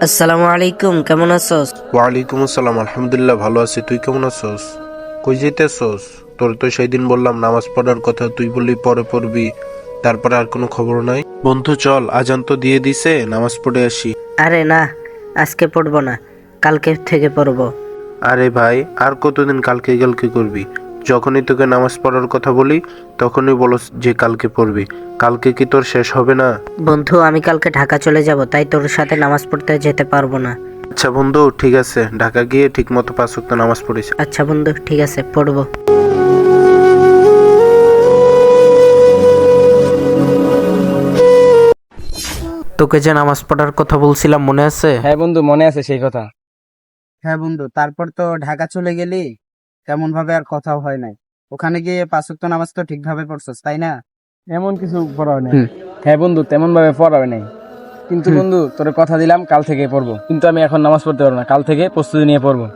আসসালামু আলাইকুম, কেমন আছোস? ওয়ালাইকুম আসসালাম, আলহামদুলিল্লাহ ভালো আছি। তুই কেমন আছোস? কই যেতেছোস? তোর তো সেই দিন বললাম নামাজ পড়ার কথা, তুই বললি পরে পড়বি, তারপরে আর কোনো খবর নাই। বন্ধু চল, আজান তো দিয়ে দিছে, নামাজ পড়ে আসি। আরে না, আজকে পড়বো না, কালকে থেকে পড়বো। আরে ভাই, আর কতদিন কালকে কালকে করবি? যখনই তোকে নামাজ পড়ার কথা বলি তখনই বলস যে কালকে পড়বি। কালকে কি তোর শেষ হবে না? বন্ধু, আমি কালকে ঢাকা চলে যাব, তাই তোর সাথে নামাজ পড়তে যেতে পারবো না। আচ্ছা বন্ধু, ঠিক আছে, ঢাকা গিয়ে ঠিক মতো 5 ওয়াক্ত নামাজ পড়িস। আচ্ছা বন্ধু, ঠিক আছে, পড়বো। তোকে যে নামাজ পড়ার কথা বলছিলাম, মনে আছে? হ্যাঁ বন্ধু, মনে আছে সেই কথা। হ্যাঁ বন্ধু, তারপর তো ঢাকা চলে গেলি, তেমন ভাবে আর কথাও হয় নাই। ওখানে গিয়ে 5 ওয়াক্ত নামাজ তো ঠিকভাবে পড়ছস, তাই না? এমন কিছু পড়া হয় নাই। হ্যাঁ বন্ধু, তেমন ভাবে পড়া হয় নাই, কিন্তু বন্ধু তোর কথা দিলাম কাল থেকে পড়বো। কিন্তু আমি এখন নামাজ পড়তে পারবো না, কাল থেকে প্রস্তুতি নিয়ে পড়বো।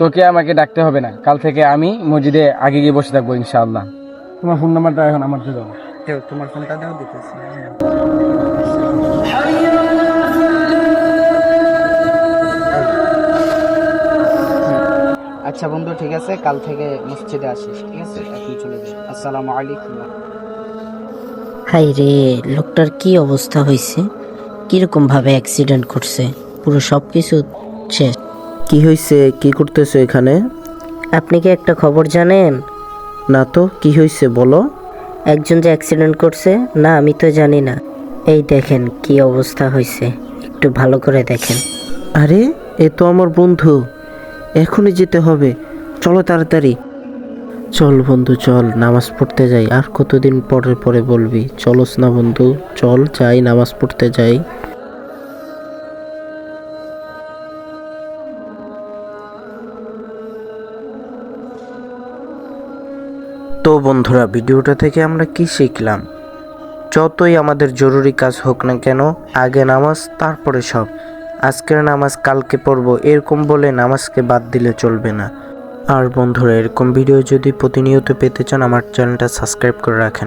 তোকে আমাকে ডাকতে হবে না, কাল থেকে আমি মসজিদে আগে গিয়ে বসে থাকবো ইনশাআল্লাহ। তোমার ফোন নাম্বারটা এখন আমার দিয়ে দাও। তোমার ফোনটা দাও, দিতেছি। আচ্ছা বন্ধু, ঠিক আছে, কাল থেকে মসজিদে আসিস, ঠিক আছে? এখন চলে যাই। আসসালামু আলাইকুম। হাই রে, লোকটার কি অবস্থা হয়েছে! কিরকম ভাবে অ্যাক্সিডেন্ট করছে, পুরো সবকিছু শেষ। কি হয়েছে? কি করতেছো এখানে? আপনি কি একটা খবর জানেন? না তো, কি হয়েছে বলো। একজন যে অ্যাক্সিডেন্ট করছে না, আমি তো জানি না। এই দেখেন কি অবস্থা হয়েছে, একটু ভালো করে দেখেন। আরে, এ তো আমার বন্ধু, এখনই যেতে হবে, চলো তাড়াতাড়ি। চল বন্ধু চল, নামাজ পড়তে যাই। আর কতদিন পরে পরে বলবি, চলোস না বন্ধু? চল যাই, নামাজ পড়তে যাই। তো বন্ধুরা, ভিডিওটা থেকে আমরা কি শিখলাম? যতই আমাদের জরুরি কাজ হোক না কেন, আগে নামাজ, তারপরে সব। আজকের নামাজ কালকে পড়বো এরকম বলে নামাজকে বাদ দিলে চলবে না। আর বন্ধুরা, এরকম ভিডিও যদি প্রতিনিয়ত পেতে চান, আমার চ্যানেলটা সাবস্ক্রাইব করে রাখেন।